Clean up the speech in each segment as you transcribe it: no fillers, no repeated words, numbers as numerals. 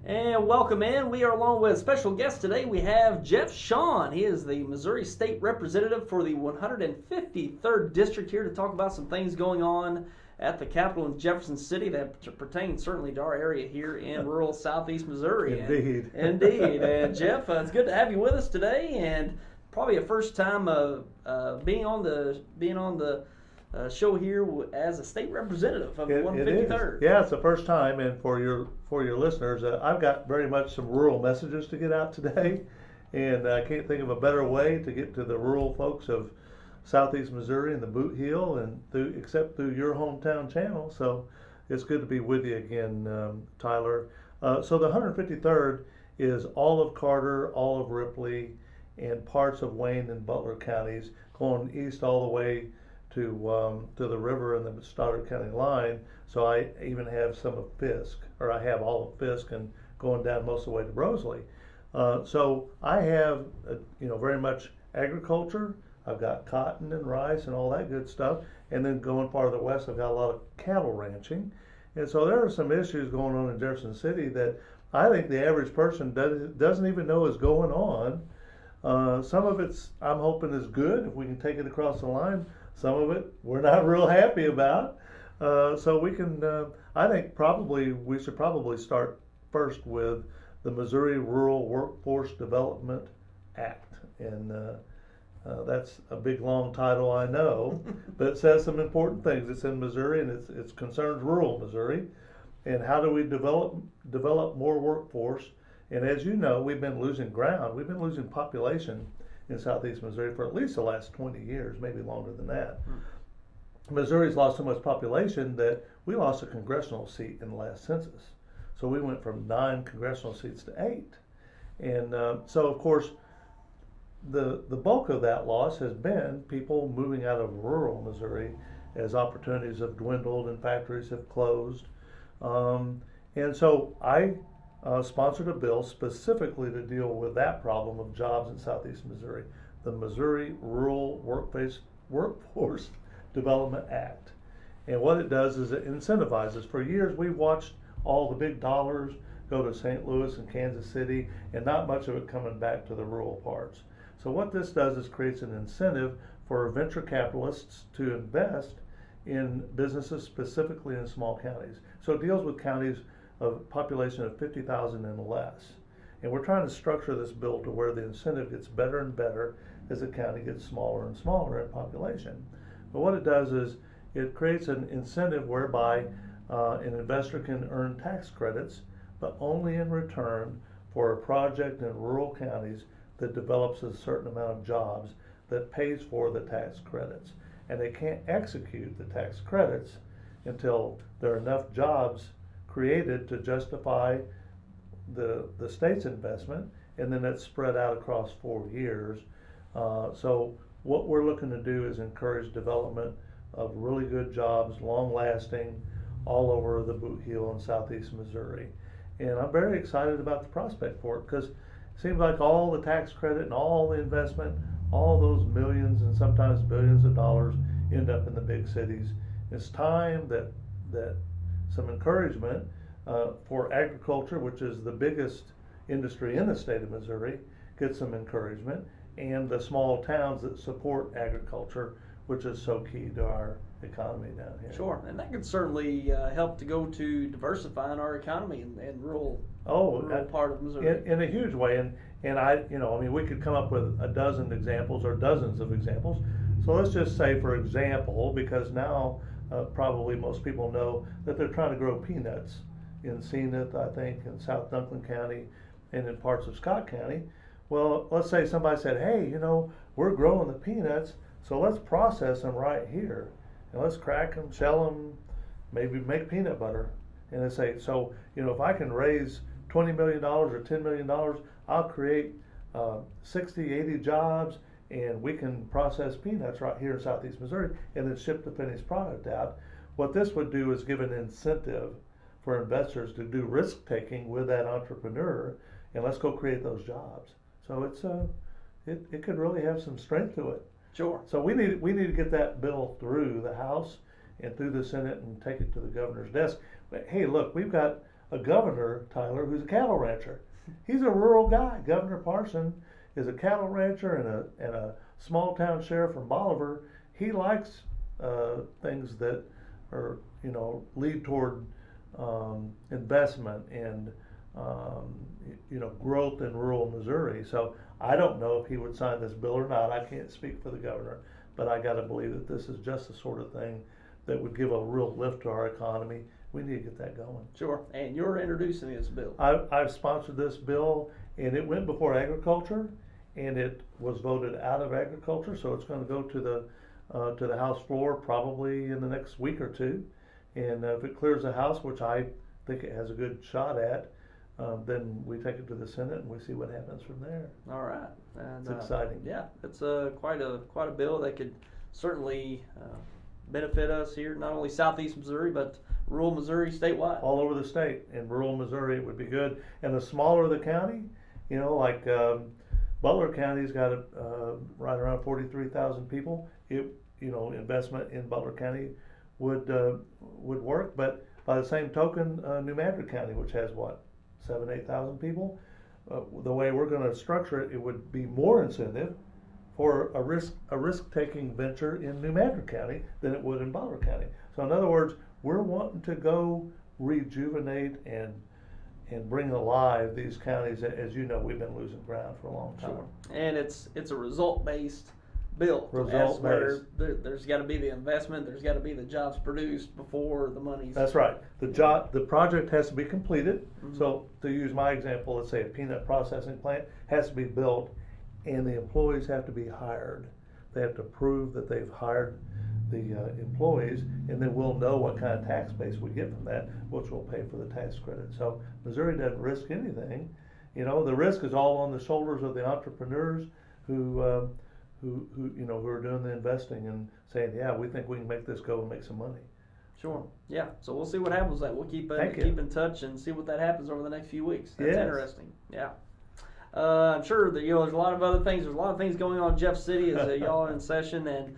And welcome in. We are along with a special guest today. We have Jeff Shawan. He is the Missouri State Representative for the 153rd District here to talk about some things going on at the Capitol in Jefferson City that pertain certainly to our area here in rural southeast Missouri. Indeed. Indeed. And Jeff, it's good to have you with us today, and probably a first time being on the show here as a state representative of the 153rd. Yeah, it's the first time, and for your listeners, I've got very much some rural messages to get out today, and I can't think of a better way to get to the rural folks of southeast Missouri and the Boot Heel, and except through your hometown channel. So it's good to be with you again, Tyler. So the 153rd is all of Carter, all of Ripley, and parts of Wayne and Butler counties, going east all the way to the river and the Stoddard County line. So I even have some of Fisk, or I have all of Fisk, and going down most of the way to Brosley. So I have very much agriculture. I've got cotton and rice and all that good stuff. And then going farther west, I've got a lot of cattle ranching. And so there are some issues going on in Jefferson City that I think the average person doesn't even know is going on. Some of it's, I'm hoping, is good if we can take it across the line. Some of it we're not real happy about. So we can, I think we should probably start first with the Missouri Rural Workforce Development Act. And that's a big long title, I know, but it says some important things. It's in Missouri, and it concerns rural Missouri. And how do we develop more workforce? And as you know, we've been losing ground. We've been losing population in southeast Missouri for at least the last 20 years, maybe longer than that. Missouri's lost so much population that we lost a congressional seat in the last census. So we went from 9 congressional seats to 8. And so, of course, the bulk of that loss has been people moving out of rural Missouri as opportunities have dwindled and factories have closed. And so I sponsored a bill specifically to deal with that problem of jobs in southeast Missouri, the Missouri Rural Workforce Development Act. And what it does is it incentivizes. For years we've watched all the big dollars go to St. Louis and Kansas City, and not much of it coming back to the rural parts. So what this does is creates an incentive for venture capitalists to invest in businesses specifically in small counties. So it deals with counties of a population of 50,000 and less. And we're trying to structure this bill to where the incentive gets better and better as the county gets smaller and smaller in population. But what it does is it creates an incentive whereby an investor can earn tax credits, but only in return for a project in rural counties that develops a certain amount of jobs that pays for the tax credits. And they can't execute the tax credits until there are enough jobs created to justify the state's investment, and then it's spread out across 4 years. So what we're looking to do is encourage development of really good jobs, long-lasting, all over the Boot Heel in southeast Missouri. And I'm very excited about the prospect for it, because it seems like all the tax credit and all the investment, all those millions and sometimes billions of dollars end up in the big cities. It's time that some encouragement for agriculture, which is the biggest industry in the state of Missouri, gets some encouragement, and the small towns that support agriculture, which is so key to our economy down here. Sure, and that could certainly help to go to diversifying our economy in rural part of Missouri. In a huge way, and we could come up with a dozen examples or dozens of examples. So let's just say, for example, because now probably most people know that they're trying to grow peanuts in Zenith, I think, in South Dunklin County, and in parts of Scott County. Well, let's say somebody said, hey, we're growing the peanuts, so let's process them right here. And let's crack them, shell them, maybe make peanut butter. And they say, so, if I can raise $20 million or $10 million, I'll create 60, 80 jobs, and we can process peanuts right here in southeast Missouri and then ship the finished product out. What this would do is give an incentive for investors to do risk taking with that entrepreneur, and let's go create those jobs. So it could really have some strength to it. Sure. So we need to get that bill through the House and through the Senate and take it to the governor's desk. But hey, look, we've got a governor, Tyler, who's a cattle rancher. He's a rural guy. Governor Parson is a cattle rancher and a small town sheriff from Bolivar. He likes things that are, lead toward investment and growth in rural Missouri. So I don't know if he would sign this bill or not. I can't speak for the governor, but I got to believe that this is just the sort of thing that would give a real lift to our economy. We need to get that going. Sure. And you're introducing this bill. I've sponsored this bill, and it went before agriculture, and it was voted out of agriculture. So it's going to go to the House floor probably in the next week or two. And if it clears the House, which I think it has a good shot at, then we take it to the Senate and we see what happens from there. All right. And, it's exciting. Yeah, it's quite a bill that could certainly benefit us here, not only southeast Missouri, but rural Missouri statewide. All over the state. In rural Missouri, it would be good. And the smaller the county, like Butler County's got right around 43,000 people. Investment in Butler County would work. But by the same token, New Madrid County, which has 7,000-8,000 people, the way we're going to structure it, it would be more incentive for a risk-taking venture in New Madrid County than it would in Butler County. So in other words, we're wanting to go rejuvenate and bring alive these counties. As you know, we've been losing ground for a long time. Sure. And it's a result-based bill. Result-based. There's got to be the investment. There's got to be the jobs produced before the money's. That's right. The project has to be completed. Mm-hmm. So to use my example, let's say a peanut processing plant has to be built, and the employees have to be hired. They have to prove that they've hired the employees, and then we'll know what kind of tax base we get from that, which will pay for the tax credit. So Missouri doesn't risk anything. The risk is all on the shoulders of the entrepreneurs who are doing the investing and saying, yeah, we think we can make this go and make some money. Sure. Yeah. So we'll see what happens with that. We'll keep in touch and see what that happens over the next few weeks. That's interesting. Yeah. I'm sure that there's a lot of other things. There's a lot of things going on in Jeff City as y'all are in session. And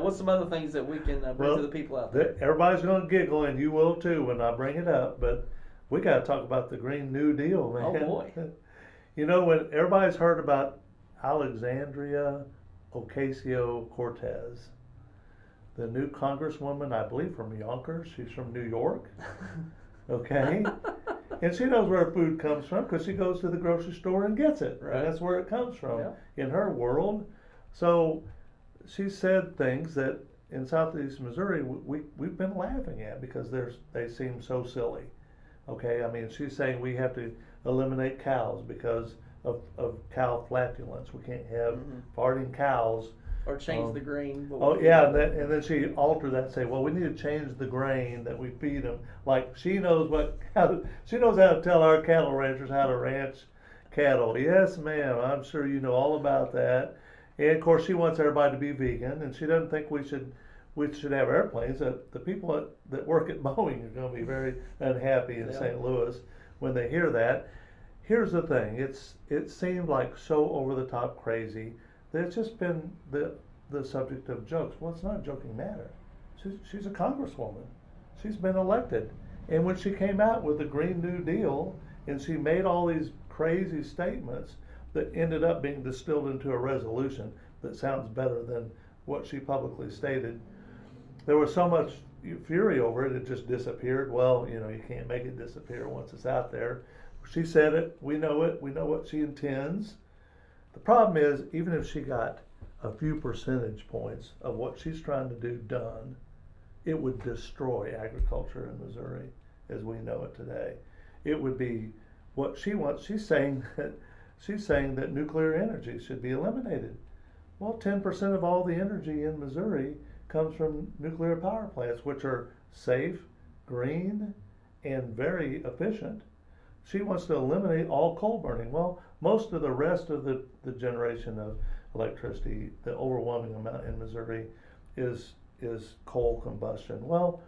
what's some other things that we can bring to the people out there? Everybody's going to giggle, and you will too when I bring it up. But we got to talk about the Green New Deal, man. Oh boy. When everybody's heard about Alexandria Ocasio-Cortez, the new congresswoman, I believe from Yonkers. She's from New York. Okay. And she knows where food comes from because she goes to the grocery store and gets it. Right. And that's where it comes from in her world. So she said things that in southeast Missouri we've been laughing at because they seem so silly. Okay, I mean, she's saying we have to eliminate cows because of cow flatulence. We can't have farting cows. Or change the grain. And then she altered that and say, well, we need to change the grain that we feed them. Like she knows how to tell our cattle ranchers how to ranch cattle. Yes, ma'am. I'm sure you know all about that. And of course, she wants everybody to be vegan, and she doesn't think we should have airplanes. That the people that work at Boeing are going to be very unhappy in St. Louis when they hear that. Here's the thing. It seemed like so over the top crazy. It's just been the subject of jokes. Well, it's not a joking matter. She's a congresswoman. She's been elected. And when she came out with the Green New Deal and she made all these crazy statements that ended up being distilled into a resolution that sounds better than what she publicly stated, there was so much fury over it, it just disappeared. Well, you can't make it disappear once it's out there. She said it. We know what she intends. The problem is, even if she got a few percentage points of what she's trying to do done, it would destroy agriculture in Missouri as we know it today. It would be what she wants. She's saying that nuclear energy should be eliminated. Well, 10% of all the energy in Missouri comes from nuclear power plants, which are safe, green, and very efficient. She wants to eliminate all coal burning. Well, most of the rest of the generation of electricity, the overwhelming amount in Missouri, is coal combustion. Well,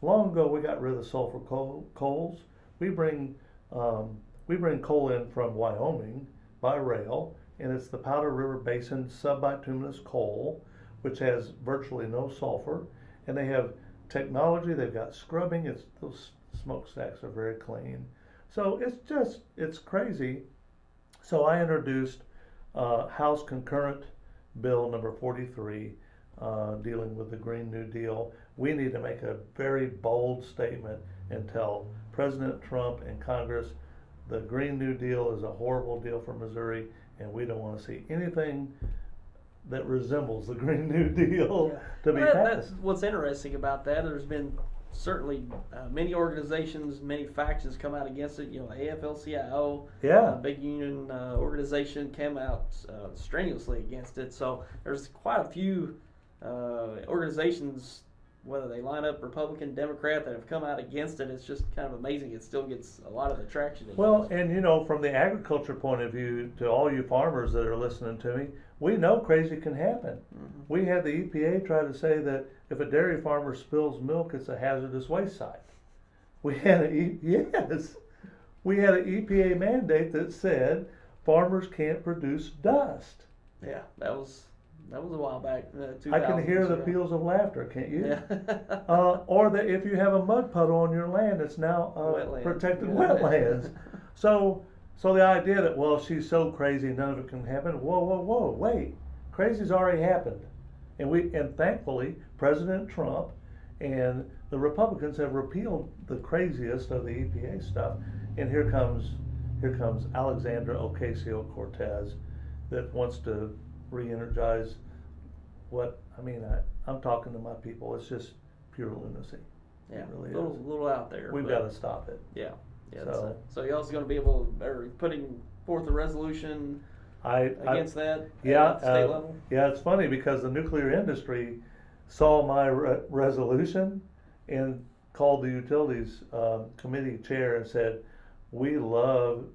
long ago we got rid of the sulfur coals. We bring coal in from Wyoming by rail, and it's the Powder River Basin subbituminous coal, which has virtually no sulfur, and they have technology. They've got scrubbing. Those smokestacks are very clean. So it's crazy. So I introduced House Concurrent Bill number 43, dealing with the Green New Deal. We need to make a very bold statement and tell President Trump and Congress the Green New Deal is a horrible deal for Missouri, and we don't want to see anything that resembles the Green New Deal to be That's passed. what's interesting about that. There's been certainly many organizations, many factions come out against it. You know, AFL-CIO, Yeah. big union organization, came out strenuously against it. So there's quite a few organizations, whether they line up Republican, Democrat, that have come out against it. It's just kind of amazing. It still gets a lot of the traction. Well, and you know, from the agriculture point of view, to all you farmers that are listening to me, we know crazy can happen. Mm-hmm. We had the EPA try to say that if a dairy farmer spills milk, it's a hazardous waste site. We had an EPA mandate that said farmers can't produce dust. Yeah, that was a while back. I can hear the peals of laughter, can't you? Yeah. Or that if you have a mud puddle on your land, it's now protected wetlands. So the idea that, well, she's so crazy, none of it can happen. Whoa, wait, crazy's already happened, and thankfully President Trump and the Republicans have repealed the craziest of the EPA stuff, and here comes Alexandra Ocasio-Cortez that wants to re-energize I'm talking to my people. It's just pure lunacy. Yeah, it really is. Little out there. We've got to stop it. Yeah. So you're also going to be able to, or putting forth a resolution against that at state level? Yeah, it's funny because the nuclear industry saw my resolution and called the utilities committee chair and said, we love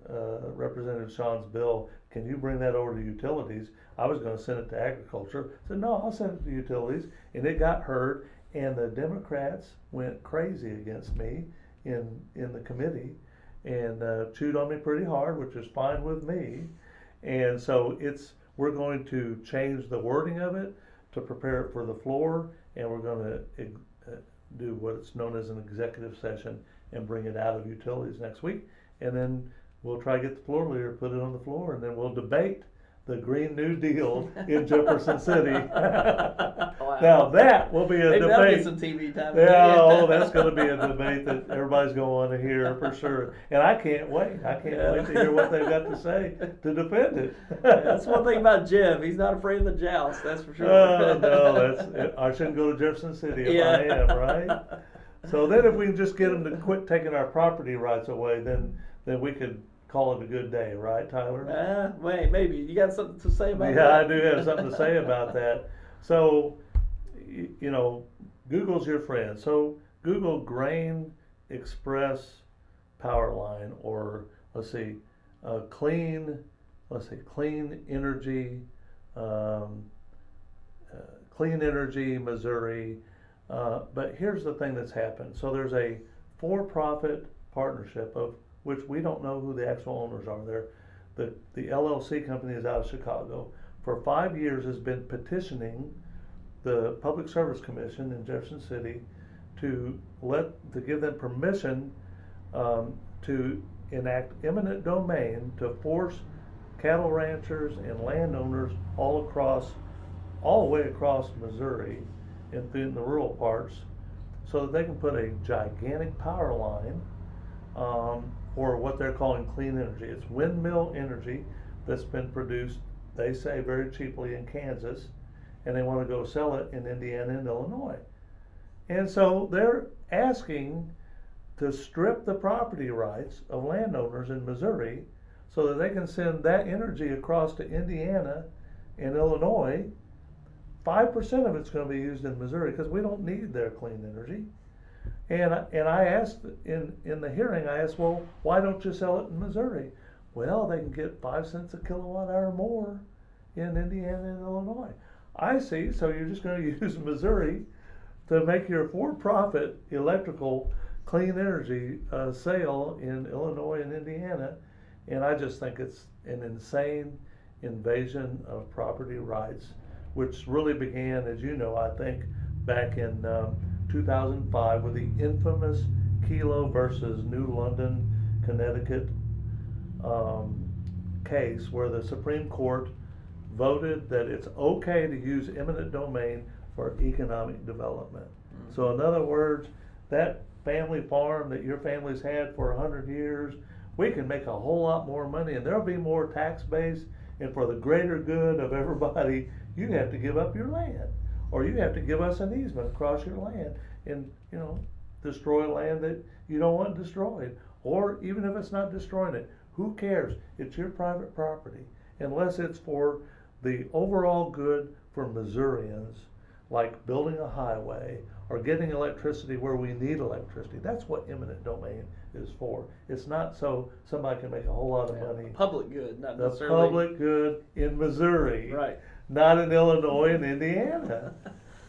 Representative Shawn's bill. Can you bring that over to utilities? I was going to send it to agriculture. I said, no, I'll send it to utilities. And it got heard, and the Democrats went crazy against me in the committee and chewed on me pretty hard, which is fine with me. And so we're going to change the wording of it to prepare it for the floor, and we're going to do what's known as an executive session and bring it out of utilities next week. And then we'll try to get the floor leader to put it on the floor, and then we'll debate the Green New Deal in Jefferson City. Wow. Now that will be a debate. That'll get some TV time. Yeah, that's going to be a debate that everybody's going to want to hear for sure. And I can't wait. I can't wait to hear what they've got to say to defend it. That's one thing about Jeff. He's not afraid of the joust. That's for sure. No, I shouldn't go to Jefferson City if I am, right? So then, if we can just get them to quit taking our property rights away, then we could call it a good day, right, Tyler? Maybe. You got something to say about that? Yeah, I do have something to say about that. So, you know, Google's your friend. So Google Grain Express Power Line, or clean energy, Clean Energy Missouri. But here's the thing that's happened. So there's a for-profit partnership of which we don't know who the actual owners are. The LLC company is out of Chicago. For 5 years has been petitioning the Public Service Commission in Jefferson City to give them permission to enact eminent domain to force cattle ranchers and landowners all the way across Missouri in the rural parts, so that they can put a gigantic power line for what they're calling clean energy. It's windmill energy that's been produced, they say, very cheaply in Kansas, and they want to go sell it in Indiana and Illinois. And so they're asking to strip the property rights of landowners in Missouri so that they can send that energy across to Indiana and Illinois. 5% of it's going to be used in Missouri because we don't need their clean energy. And I asked in the hearing, well, why don't you sell it in Missouri? Well, they can get 5 cents a kilowatt hour more in Indiana and Illinois. I see, so you're just going to use Missouri to make your for-profit electrical clean energy sale in Illinois and Indiana. And I just think it's an insane invasion of property rights, which really began, as you know, I think, back in 2005 with the infamous Kelo versus New London Connecticut case where the Supreme Court voted that it's okay to use eminent domain for economic development. Mm-hmm. So in other words, that family farm that your family's had for 100 years, we can make a whole lot more money and there'll be more tax base, and for the greater good of everybody, you have to give up your land, or you have to give us an easement across your land and, you know, destroy land that you don't want destroyed. Or even if it's not destroying it, who cares? It's your private property, unless it's for the overall good for Missourians, like building a highway or getting electricity where we need electricity. That's what eminent domain is for. It's not so somebody can make a whole lot of money. Public good, not The necessarily. public good in Missouri, Right. not in Illinois and Indiana.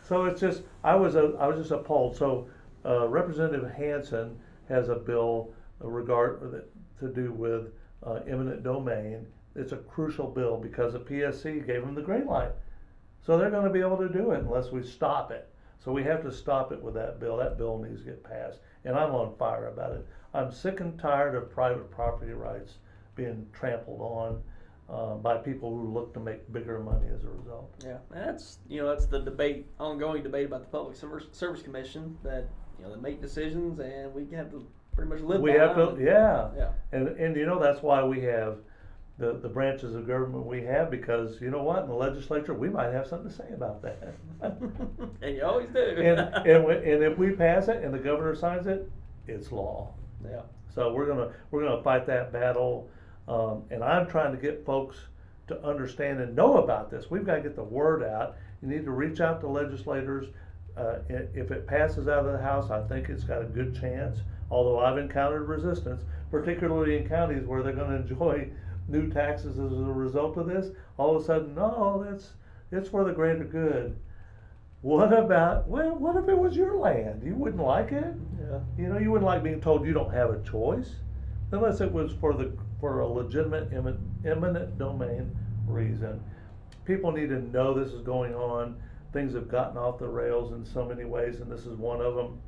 So it's just, I was just appalled. So Representative Hansen has a bill to do with eminent domain. It's a crucial bill because the PSC gave them the green light. So they're going to be able to do it unless we stop it. So we have to stop it with that bill. That bill needs to get passed. And I'm on fire about it. I'm sick and tired of private property rights being trampled on by people who look to make bigger money as a result. Yeah, and that's that's the debate, ongoing debate about the Public Service Commission, that they make decisions and we have to pretty much live. We by have them. to, yeah. Yeah. And that's why we have the branches of government we have, because you know what, in the legislature we might have something to say about that. And you always do. and if we pass it and the governor signs it, it's law. Yeah. So we're gonna fight that battle, and I'm trying to get folks to understand and know about this. We've got to get the word out. You need to reach out to legislators. If it passes out of the House, I think it's got a good chance. Although I've encountered resistance, particularly in counties where they're going to enjoy new taxes as a result of this. All of a sudden, no, it's for the greater good. What about, well, what if it was your land? You wouldn't like it? Yeah. You wouldn't like being told you don't have a choice, unless it was for a legitimate eminent domain reason. People need to know this is going on. Things have gotten off the rails in so many ways, and this is one of them.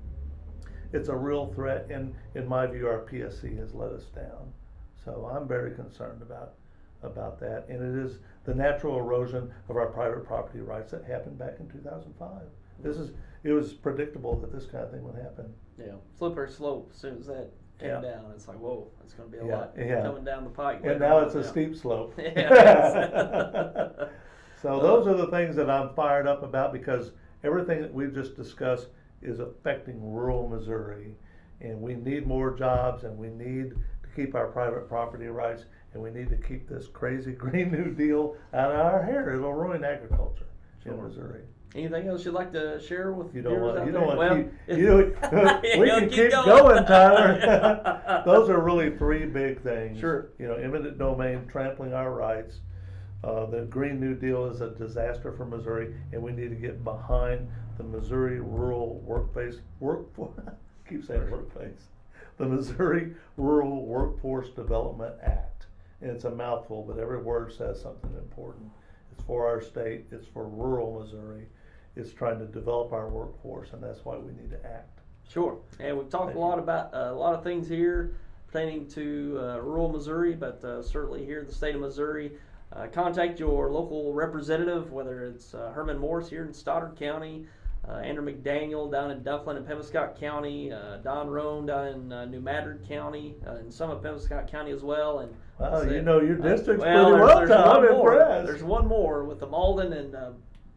It's a real threat, and in my view, our PSC has let us down. So I'm very concerned about that, and it is the natural erosion of our private property rights that happened back in 2005. It was predictable that this kind of thing would happen. Yeah, slippery slope. As soon as that came Yeah. down, it's like, whoa, it's going to be a Yeah, lot yeah. coming down the pike. And now it's a steep slope. Yeah. So those are the things that I'm fired up about, because everything that we've just discussed is affecting rural Missouri, and we need more jobs, and we need to keep our private property rights, and we need to keep this crazy Green New Deal out of our hair. It'll ruin agriculture in Missouri. Anything else you'd like to share with You viewers don't out want there? to keep, we can keep going, Tyler. Those are really three big things. Sure. Eminent domain, trampling our rights. The Green New Deal is a disaster for Missouri, and we need to get behind the Missouri Rural Workforce. Keep saying workplace. The Missouri Rural Workforce Development Act, and it's a mouthful, but every word says something important. It's for our state. It's for rural Missouri. It's trying to develop our workforce, and that's why we need to act. Sure. And we've talked a lot about a lot of things here pertaining to rural Missouri, but certainly here in the state of Missouri. Contact your local representative, whether it's Herman Morris here in Stoddard County, Andrew McDaniel down in Dufflin and Pemiscot County, Don Roan down in New Madrid County, and some of Pemiscot County as well. And wow, you know your district's well, pretty well, there's Tom. one I'm more. impressed. There's one more with the Malden and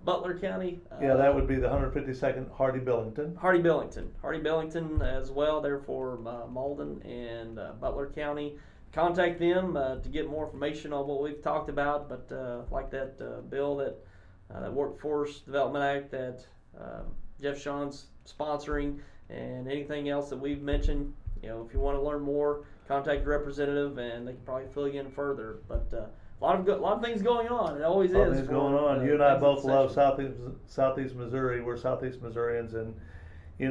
Butler County. Yeah, that would be the 152nd Hardy-Billington. Hardy-Billington as well, there for Malden and Butler County. Contact them to get more information on what we've talked about, but like that bill, that Workforce Development Act that Jeff Shawan's sponsoring, and anything else that we've mentioned, if you want to learn more, contact your representative and they can probably fill you in further. But a lot of things going on. It always A lot of is. things going on. You and I both love Southeast Missouri. We're Southeast Missourians, and they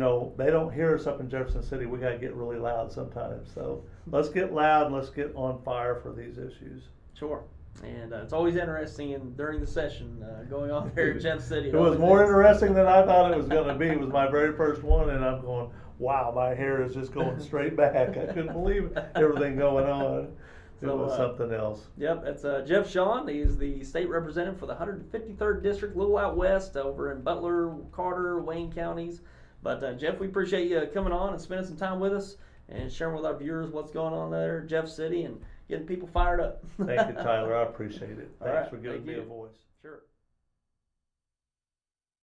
don't hear us up in Jefferson City. We got to get really loud sometimes. So let's get loud and let's get on fire for these issues. Sure. And it's always interesting during the session going on there in Jeff City. It was more interesting than I thought it was going to be. It was my very first one, and I'm going, wow, my hair is just going straight back. I couldn't believe everything going on. It was something else. Yep, that's Jeff Shawan. He's the state representative for the 153rd District, a little out west over in Butler, Carter, Wayne counties. But Jeff, we appreciate you coming on and spending some time with us and sharing with our viewers what's going on there in Jeff City and getting people fired up. Thank you, Tyler. I appreciate it. Thanks All right, for giving thank me you. a voice. Sure.